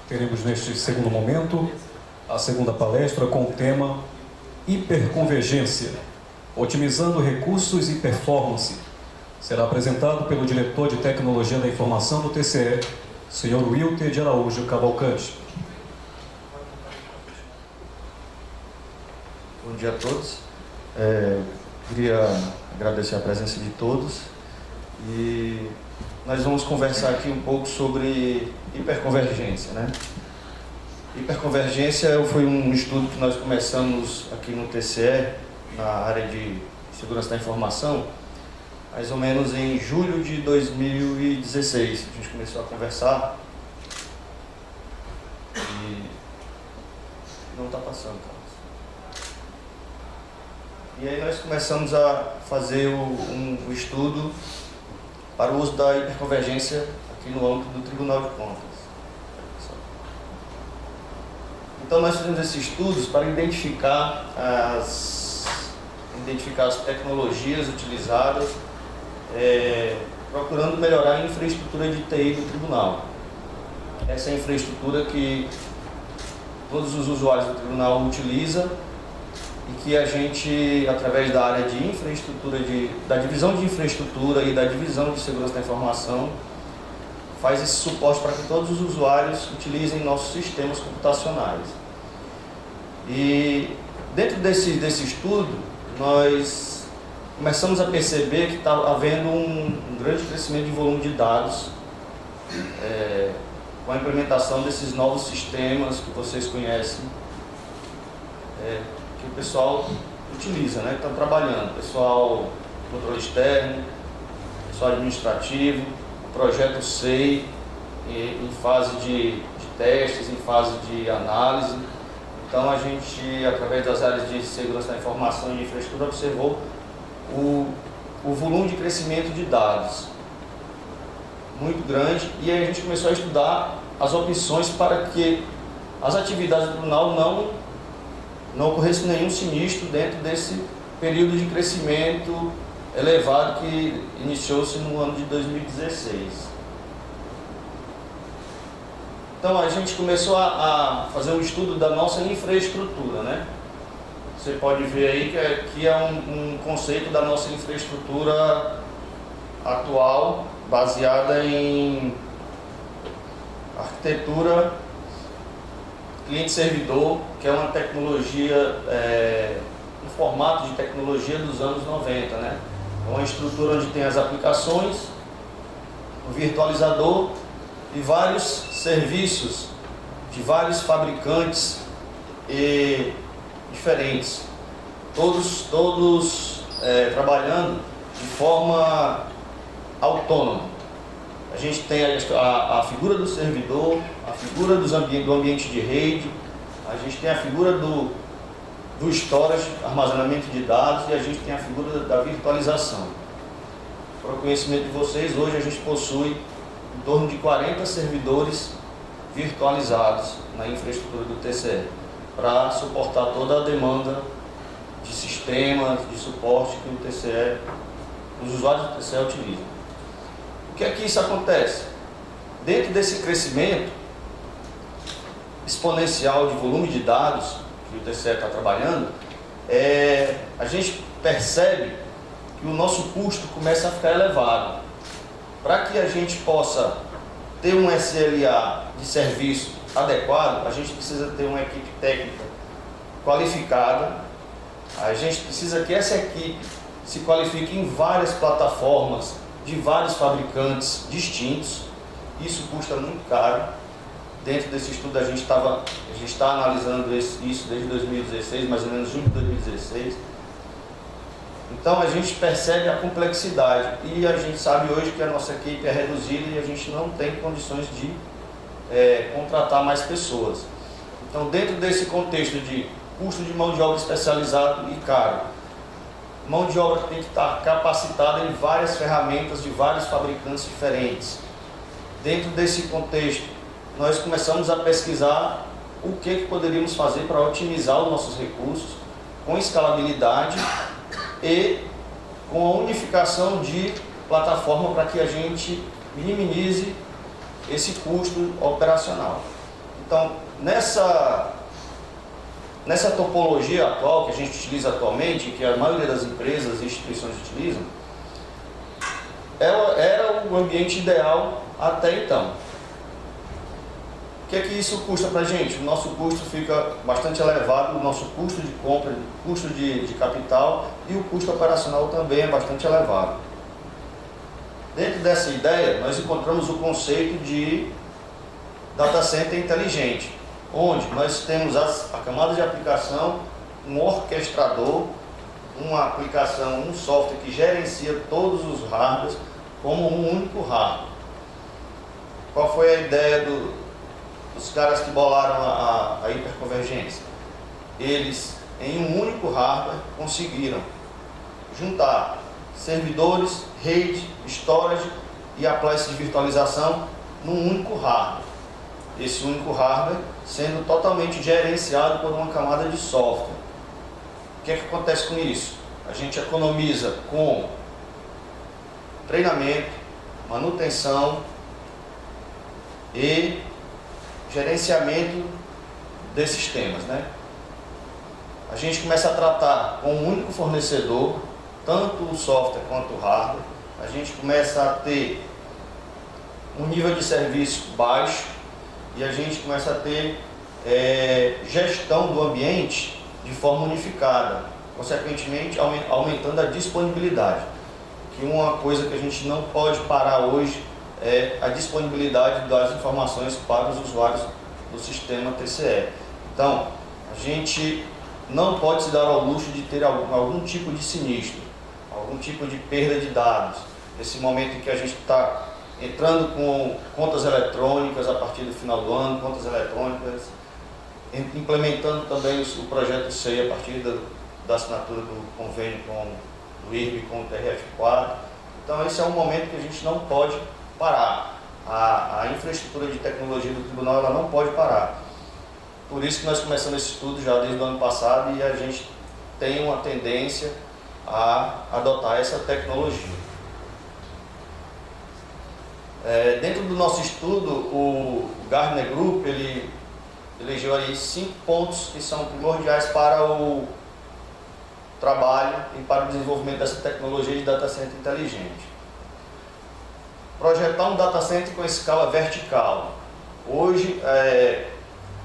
Teremos neste segundo momento a segunda palestra com o tema Hiperconvergência, otimizando recursos e performance. Será apresentado pelo diretor de Tecnologia da Informação do TCE, Sr. Wilter de Araújo Cavalcante. Bom dia a todos. Queria agradecer a presença de todos e nós vamos conversar aqui um pouco sobre hiperconvergência, né? Hiperconvergência foi um estudo que nós começamos aqui no TCE, na área de segurança da informação, mais ou menos em julho de 2016. A gente começou a conversar e não está passando, Carlos. E aí nós começamos a fazer um estudo para o uso da hiperconvergência aqui no âmbito do Tribunal de Contas. Então nós fizemos esses estudos para identificar as tecnologias utilizadas, procurando melhorar a infraestrutura de TI do Tribunal. Essa é a infraestrutura que todos os usuários do Tribunal utilizam e que a gente, através da área de infraestrutura, da divisão de infraestrutura e da divisão de segurança da informação, faz esse suporte para que todos os usuários utilizem nossos sistemas computacionais. E dentro desse estudo, nós começamos a perceber que está havendo um grande crescimento de volume de dados com a implementação desses novos sistemas que vocês conhecem, que o pessoal utiliza, né? Estão trabalhando, pessoal controle externo, pessoal administrativo, o projeto SEI em fase de testes, em fase de análise. Então a gente, através das áreas de segurança da informação e de infraestrutura, observou o volume de crescimento de dados muito grande, e aí a gente começou a estudar as opções para que as atividades do tribunal não ocorresse nenhum sinistro dentro desse período de crescimento elevado que iniciou-se no ano de 2016. Então a gente começou a fazer um estudo da nossa infraestrutura, né? Você pode ver aí que é um conceito da nossa infraestrutura atual, baseada em arquitetura cliente-servidor, que é uma tecnologia, um formato de tecnologia dos anos 90, né? É uma estrutura onde tem as aplicações, o virtualizador e vários serviços de vários fabricantes diferentes, todos trabalhando de forma autônoma. A gente tem a figura do servidor, a figura do ambiente de rede, a gente tem a figura do storage, armazenamento de dados, e a gente tem a figura da virtualização. Para o conhecimento de vocês, hoje a gente possui em torno de 40 servidores virtualizados na infraestrutura do TCE, para suportar toda a demanda de sistemas, de suporte que os usuários do TCE utilizam. O que é que isso acontece? Dentro desse crescimento exponencial de volume de dados que o TCE está trabalhando, a gente percebe que o nosso custo começa a ficar elevado. Para que a gente possa ter um SLA de serviço adequado, a gente precisa ter uma equipe técnica qualificada, a gente precisa que essa equipe se qualifique em várias plataformas de vários fabricantes distintos. Isso custa muito caro. Dentro desse estudo a gente está analisando isso desde 2016, mais ou menos junho de 2016. Então a gente percebe a complexidade e a gente sabe hoje que a nossa equipe é reduzida e a gente não tem condições de contratar mais pessoas. Então, dentro desse contexto de custo de mão de obra especializado e caro, mão de obra que tem que estar capacitada em várias ferramentas de vários fabricantes diferentes. Dentro desse contexto, nós começamos a pesquisar o que poderíamos fazer para otimizar os nossos recursos com escalabilidade e com a unificação de plataforma para que a gente minimize esse custo operacional. Então, nessa topologia atual que a gente utiliza atualmente, que a maioria das empresas e instituições utilizam, era o ambiente ideal até então. O que é que isso custa para a gente? O nosso custo fica bastante elevado, o nosso custo de compra, o custo de capital e o custo operacional também é bastante elevado. Dentro dessa ideia, nós encontramos o conceito de data center inteligente, onde nós temos a camada de aplicação, um orquestrador, uma aplicação, um software que gerencia todos os hardwares como um único hardware. Qual foi a ideia dos caras que bolaram a hiperconvergência? Eles, em um único hardware, conseguiram juntar servidores, rede, storage e appliances de virtualização num único hardware. Esse único hardware sendo totalmente gerenciado por uma camada de software. O que é que acontece com isso? A gente economiza com treinamento, manutenção e gerenciamento desses sistemas, né? A gente começa a tratar com um único fornecedor, tanto o software quanto o hardware. A gente começa a ter um nível de serviço baixo e a gente começa a ter gestão do ambiente de forma unificada, consequentemente aumentando a disponibilidade. Que uma coisa que a gente não pode parar hoje é a disponibilidade das informações para os usuários do sistema TCE. Então, a gente não pode se dar ao luxo de ter algum tipo de sinistro, algum tipo de perda de dados. Nesse momento em que a gente está entrando com contas eletrônicas a partir do final do ano, contas eletrônicas, implementando também o projeto SEI a partir da assinatura do convênio com o IRB com o TRF4. Então esse é um momento que a gente não pode parar. A infraestrutura de tecnologia do tribunal ela não pode parar. Por isso que nós começamos esse estudo já desde o ano passado e a gente tem uma tendência a adotar essa tecnologia. Dentro do nosso estudo, o Gartner Group ele elegeu aí 5 pontos que são primordiais para o trabalho e para o desenvolvimento dessa tecnologia de data center inteligente. Projetar um data center com escala vertical. Hoje,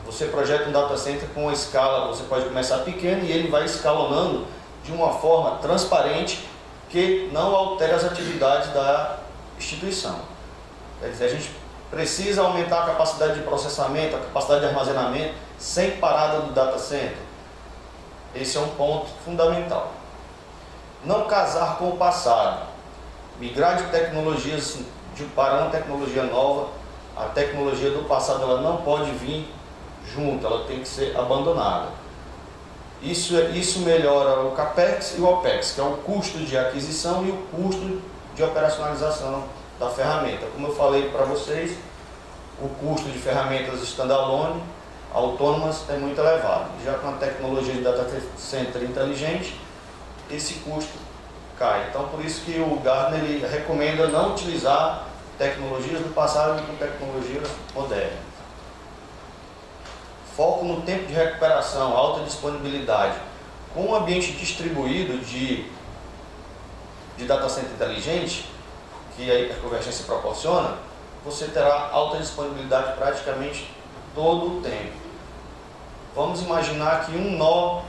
você projeta um data center com uma escala, você pode começar pequeno e ele vai escalonando de uma forma transparente que não altere as atividades da instituição. Quer dizer, a gente precisa aumentar a capacidade de processamento, a capacidade de armazenamento, sem parada do data center. Esse é um ponto fundamental. Não casar com o passado. Migrar de tecnologias para uma tecnologia nova, a tecnologia do passado ela não pode vir junto, ela tem que ser abandonada. Isso melhora o CAPEX e o OPEX, que é o custo de aquisição e o custo de operacionalização da ferramenta. Como eu falei para vocês, o custo de ferramentas standalone, autônomas, é muito elevado. Já com a tecnologia de data center inteligente, esse custo cai. Então, por isso que o Gartner ele recomenda não utilizar tecnologias do passado com tecnologias modernas. Foco no tempo de recuperação, alta disponibilidade. Com um ambiente distribuído de data center inteligente, que a hiperconvergência proporciona, você terá alta disponibilidade praticamente todo o tempo. Vamos imaginar que um nó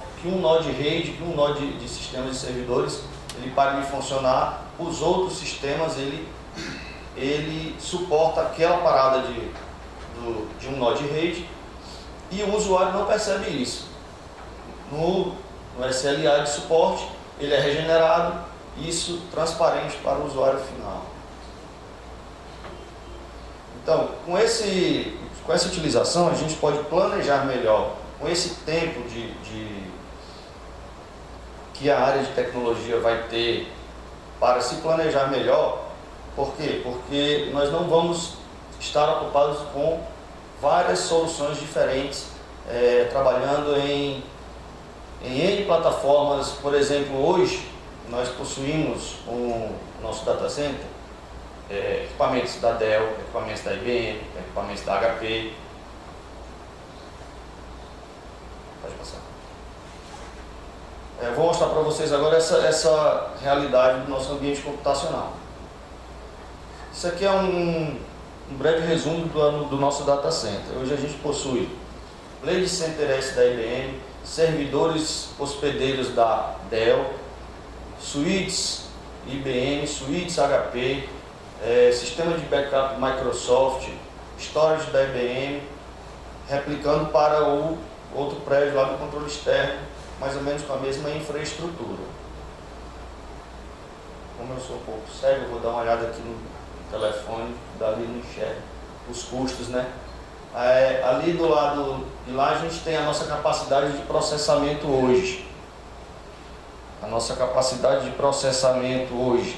de rede, que um nó de sistemas de servidores, ele pare de funcionar, os outros sistemas ele suporta aquela parada de um nó de rede e o usuário não percebe isso. No SLA de suporte, ele é regenerado, isso transparente para o usuário final. Então, com essa utilização, a gente pode planejar melhor, com esse tempo que a área de tecnologia vai ter para se planejar melhor. Por quê? Porque nós não vamos estar ocupados com várias soluções diferentes, trabalhando em N plataformas. Por exemplo, hoje nós possuímos nosso data center, equipamentos da Dell, equipamentos da IBM, equipamentos da HP. Pode passar. Vou mostrar para vocês agora essa realidade do nosso ambiente computacional. Isso aqui é um breve resumo do nosso data center. Hoje a gente possui Blade Center S da IBM, servidores hospedeiros da Dell, suítes IBM, suítes HP, sistema de backup Microsoft, storage da IBM, replicando para o outro prédio lá do controle externo, mais ou menos com a mesma infraestrutura. Como eu sou um pouco cego, eu vou dar uma olhada aqui no telefone, dali não enxerga os custos, né? Ali do lado de lá a gente tem a nossa capacidade de processamento hoje. A nossa capacidade de processamento hoje.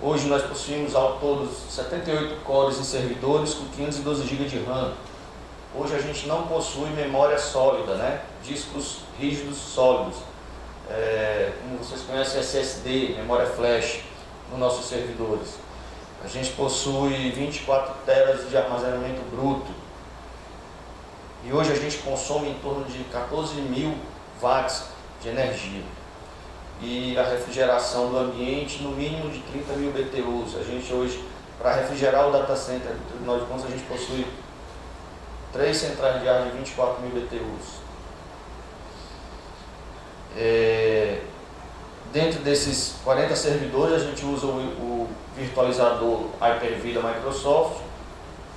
Hoje nós possuímos ao todo 78 cores em servidores com 512 GB de RAM. Hoje a gente não possui memória sólida, né? Discos rígidos sólidos. Como vocês conhecem, SSD, memória flash, nos nossos servidores. A gente possui 24 teras de armazenamento bruto. E hoje a gente consome em torno de 14.000 watts de energia. E a refrigeração do ambiente no mínimo de 30.000 BTUs. A gente hoje, para refrigerar o data center do Tribunal de Contas, a gente possui 3 centrais de ar de 24.000 BTUs. Dentro desses 40 servidores, a gente usa o virtualizador Hyper-V da Microsoft,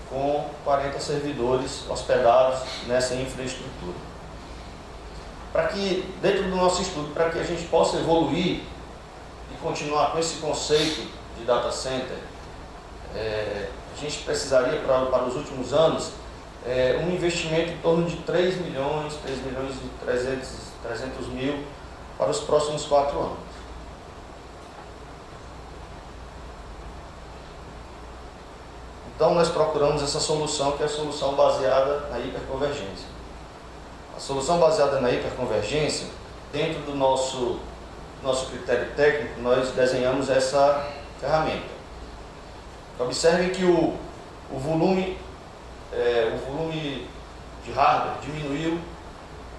com 40 servidores hospedados nessa infraestrutura. Para que, dentro do nosso estudo, para que a gente possa evoluir e continuar com esse conceito de data center, a gente precisaria, para os últimos anos, um investimento em torno de 3 milhões e 300 mil para os próximos 4 anos. Então nós procuramos essa solução, que é a solução baseada na hiperconvergência. A solução baseada na hiperconvergência, dentro do nosso critério técnico, nós desenhamos essa ferramenta. Observem que o volume de hardware diminuiu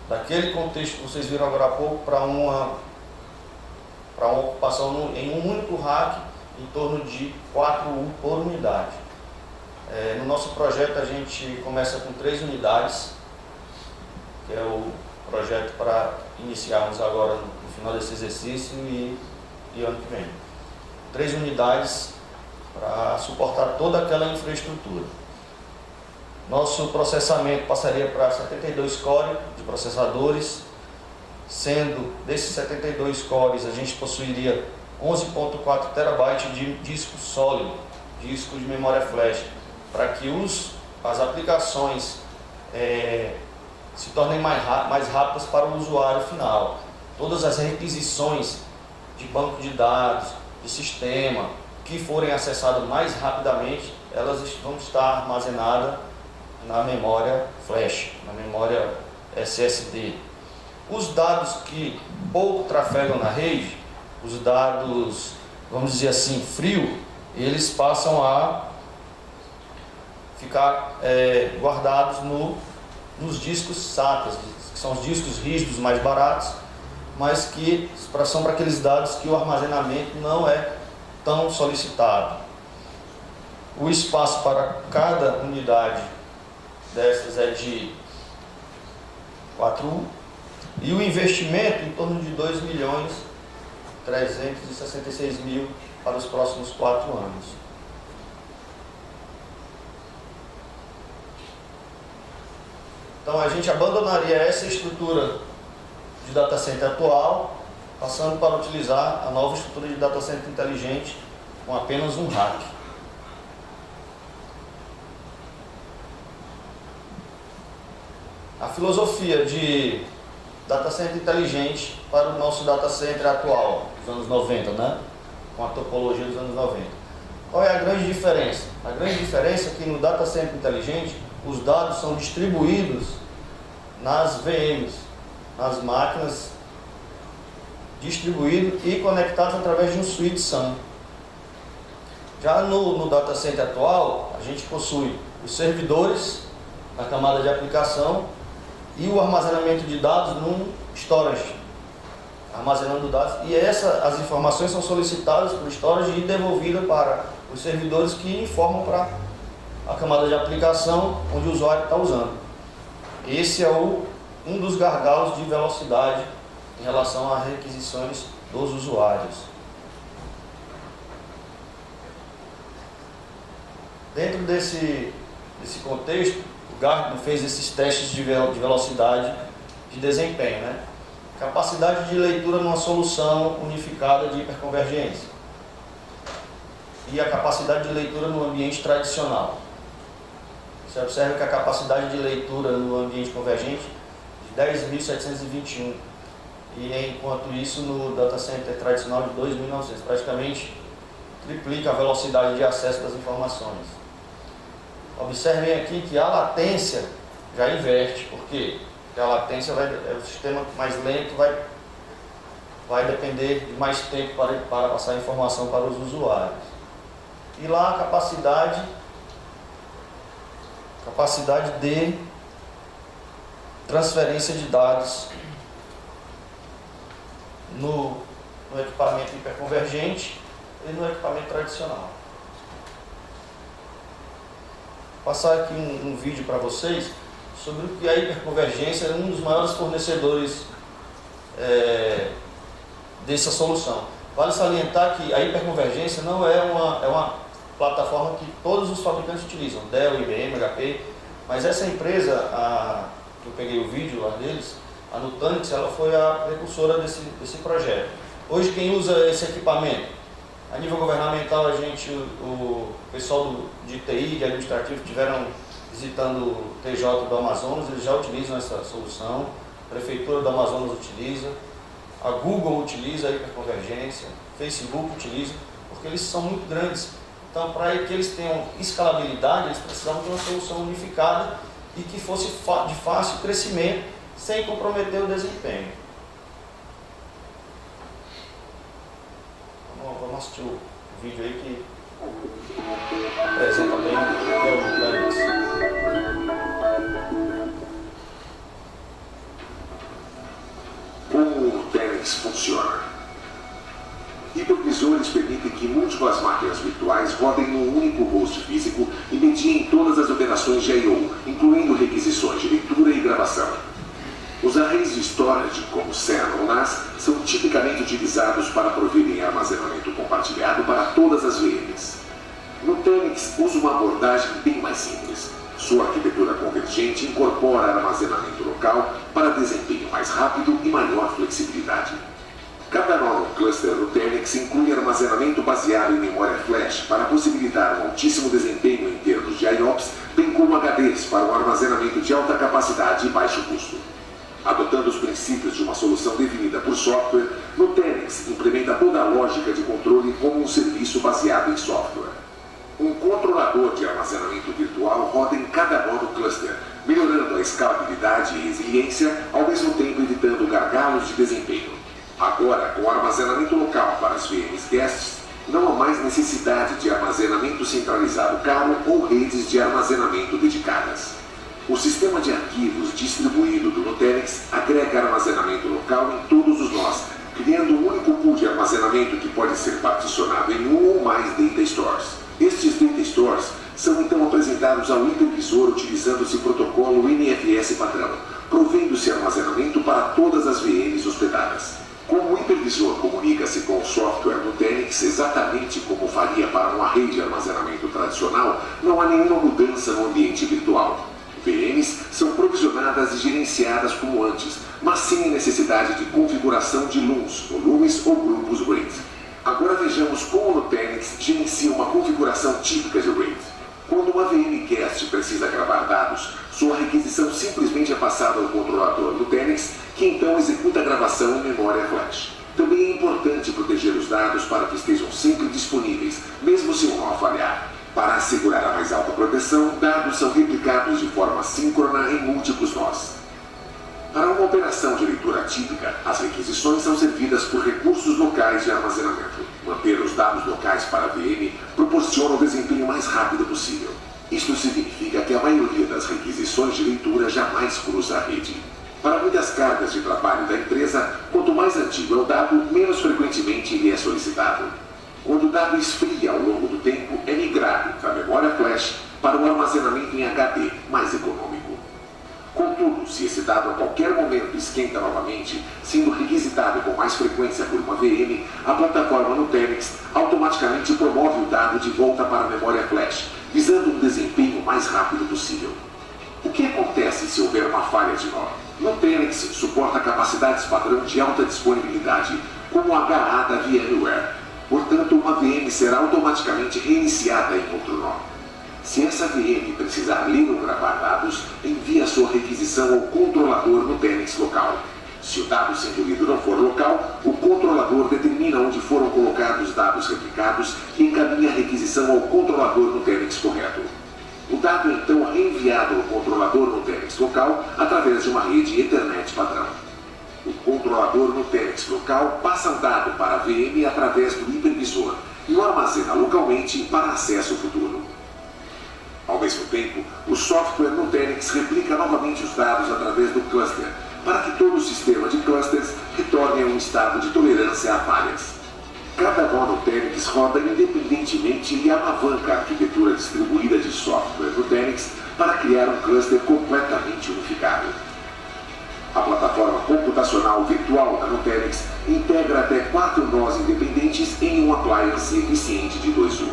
daquele contexto que vocês viram agora há pouco para uma ocupação em um único rack em torno de 4 U por unidade. No nosso projeto a gente começa com 3 unidades, que é o projeto para iniciarmos agora no final desse exercício e ano que vem. 3 unidades para suportar toda aquela infraestrutura. Nosso processamento passaria para 72 cores de processadores, sendo desses 72 cores a gente possuiria 11.4 TB de disco sólido, disco de memória flash, para que as aplicações se tornem mais rápidas para o usuário final. Todas as requisições de banco de dados, de sistema, que forem acessadas mais rapidamente, elas vão estar armazenadas na memória flash, na memória SSD. Os dados que pouco trafegam na rede, os dados, vamos dizer assim, frio, eles passam a ficar guardados nos discos SATA, que são os discos rígidos mais baratos, mas que são para aqueles dados que o armazenamento não é tão solicitado. O espaço para cada unidade dessas é de 4U e o investimento em torno de 2.366.000 para os próximos 4 anos. Então a gente abandonaria essa estrutura de data center atual, passando para utilizar a nova estrutura de data center inteligente com apenas um rack. A filosofia de data center inteligente para o nosso data center atual, dos anos 90, né? Com a topologia dos anos 90. Qual é a grande diferença? A grande diferença é que no data center inteligente, os dados são distribuídos nas VMs, nas máquinas, distribuídos e conectados através de um switch SAN. Já no data center atual, a gente possui os servidores na camada de aplicação e o armazenamento de dados num storage, armazenando dados. E as informações são solicitadas para o storage e devolvidas para os servidores que informam para a camada de aplicação onde o usuário está usando. Esse é um dos gargalos de velocidade em relação a requisições dos usuários. Dentro desse contexto, o Gartner fez esses testes de velocidade de desempenho, né? Capacidade de leitura numa solução unificada de hiperconvergência e a capacidade de leitura no ambiente tradicional. Você observa que a capacidade de leitura no ambiente convergente de 10.721 e enquanto isso no data center tradicional de 2.900, praticamente triplica a velocidade de acesso das informações. Observem aqui que a latência já inverte, porque a latência é o sistema mais lento, vai depender de mais tempo para passar a informação para os usuários. E lá a capacidade de transferência de dados no equipamento hiperconvergente e no equipamento tradicional. Vou passar aqui um vídeo para vocês sobre o que a hiperconvergência é um dos maiores fornecedores dessa solução. Vale salientar que a hiperconvergência não é uma plataforma que todos os fabricantes utilizam, Dell, IBM, HP, mas essa empresa, que eu peguei o vídeo lá deles, a Nutanix, ela foi a precursora desse projeto. Hoje quem usa esse equipamento? A nível governamental, o pessoal de TI, de administrativo, estiveram visitando o TJ do Amazonas, eles já utilizam essa solução, a Prefeitura do Amazonas utiliza, a Google utiliza a hiperconvergência, a Facebook utiliza, porque eles são muito grandes. Então, para que eles tenham escalabilidade, eles precisavam de uma solução unificada e que fosse de fácil crescimento, sem comprometer o desempenho. Vamos assistir o vídeo aí que apresenta bem o que é o Nutanix. Como o Nutanix funciona? Hipervisores permitem que múltiplas máquinas virtuais rodem num único host físico e mediem todas as operações de I/O, incluindo requisições de leitura e gravação. Os arrays de storage, como SAN ou NAS, são tipicamente utilizados para proverem armazenamento compartilhado para todas as VMs. Nutanix usa uma abordagem bem mais simples. Sua arquitetura convergente incorpora armazenamento local para desempenho mais rápido e maior flexibilidade. Cada nó no cluster Nutanix inclui armazenamento baseado em memória flash para possibilitar um altíssimo desempenho em termos de IOPS, bem como HDs para um armazenamento de alta capacidade e baixo custo. Adotando os princípios de uma solução definida por software, Nutanix implementa toda a lógica de controle como um serviço baseado em software. Um controlador de armazenamento virtual roda em cada nó do cluster, melhorando a escalabilidade e resiliência, ao mesmo tempo evitando gargalos de desempenho. Agora, com armazenamento local para as VMs guests, não há mais necessidade de armazenamento centralizado caro ou redes de armazenamento dedicadas. O sistema de arquivos distribuído do Nutanix agrega armazenamento local em todos os nós, criando um único pool de armazenamento que pode ser particionado em um ou mais data stores. Estes data stores são então apresentados ao hipervisor utilizando-se o protocolo NFS padrão, provendo-se armazenamento para todas as VMs hospedadas. Como o hipervisor comunica-se com o software Nutanix exatamente como faria para um array de armazenamento tradicional, não há nenhuma mudança no ambiente virtual. VMs são provisionadas e gerenciadas como antes, mas sem necessidade de configuração de LUNs, volumes ou grupos RAID. Agora vejamos como o Nutanix gerencia uma configuração típica de RAID. Quando uma VM guest precisa gravar dados, sua requisição simplesmente é passada ao controlador Nutanix, que então executa a gravação em memória flash. Também é importante proteger os dados para que estejam sempre disponíveis, mesmo se um nó falhar. Para assegurar a mais alta proteção, dados são replicados de forma síncrona em múltiplos nós. Para uma operação de leitura típica, as requisições são servidas por recursos locais de armazenamento. Manter os dados locais para a VM proporciona o desempenho mais rápido possível. Isto significa que a maioria das requisições requisições de leitura jamais cruza a rede. Para muitas cargas de trabalho da empresa, quanto mais antigo é o dado, menos frequentemente ele é solicitado. Quando o dado esfria ao longo do tempo, é migrado da memória flash para o armazenamento em HD, mais econômico. Contudo, se esse dado a qualquer momento esquenta novamente, sendo requisitado com mais frequência por uma VM, a plataforma Nutanix automaticamente promove o dado de volta para a memória flash, visando um desempenho mais rápido possível. O que acontece se houver uma falha de nó? Nutanix suporta capacidades padrão de alta disponibilidade, como o HA da VMware. Portanto, uma VM será automaticamente reiniciada em outro nó. Se essa VM precisar ler ou gravar dados, envie a sua requisição ao controlador Nutanix local. Se o dado sendo lido não for local, o controlador determina onde foram colocados os dados replicados e encaminha a requisição ao controlador Nutanix correto. O dado é então reenviado ao controlador Nutanix local através de uma rede Ethernet padrão. O controlador Nutanix local passa o dado para a VM através do hipervisor e o armazena localmente para acesso futuro. Ao mesmo tempo, o software Nutanix replica novamente os dados através do cluster, para que todo o sistema de clusters retorne a um estado de tolerância a falhas. Cada nó Nutanix roda independentemente e alavanca a arquitetura distribuída de software Nutanix para criar um cluster completamente unificado. A plataforma computacional virtual da Nutanix integra até 4 nós independentes em um appliance eficiente de 2U.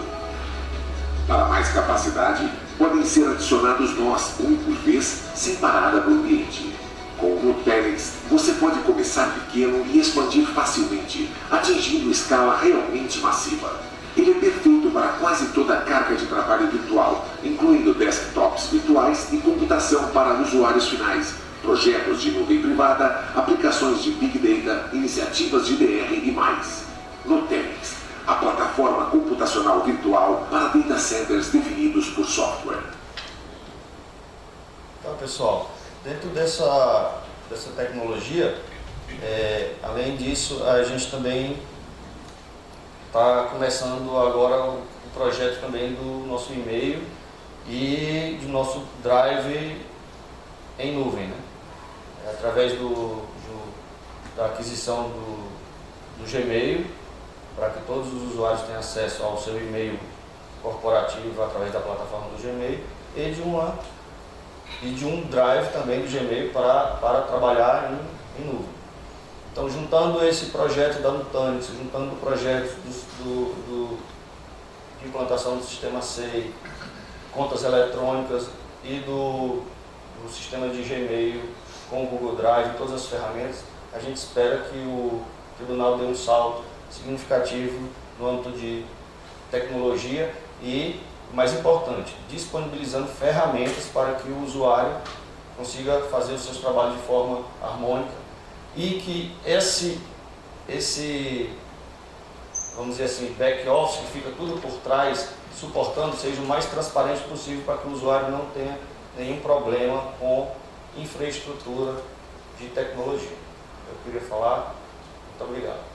Para mais capacidade, podem ser adicionados nós, um por vez, sem parada no ambiente. Com o Nutanix, você pode começar pequeno e expandir facilmente, atingindo escala realmente massiva. Ele é perfeito para quase toda a carga de trabalho virtual, incluindo desktops virtuais e computação para usuários finais, projetos de nuvem privada, aplicações de Big Data, iniciativas de DR e mais. Nutanix, a plataforma computacional virtual para data centers definidos por software. Então, pessoal, dentro dessa tecnologia, além disso, a gente também está começando agora o projeto também do nosso e-mail e do nosso drive em nuvem, né? Através da aquisição do Gmail, para que todos os usuários tenham acesso ao seu e-mail corporativo através da plataforma do Gmail e de um drive também do Gmail para trabalhar em nuvem. Então, juntando esse projeto da Nutanix, juntando projetos de implantação do sistema SEI, contas eletrônicas e do sistema de Gmail com o Google Drive, todas as ferramentas, a gente espera que o tribunal dê um salto significativo no âmbito de tecnologia e, mais importante, disponibilizando ferramentas para que o usuário consiga fazer os seus trabalhos de forma harmônica e que esse vamos dizer assim, back office, que fica tudo por trás, suportando, seja o mais transparente possível para que o usuário não tenha nenhum problema com infraestrutura de tecnologia. Eu queria falar. Muito obrigado.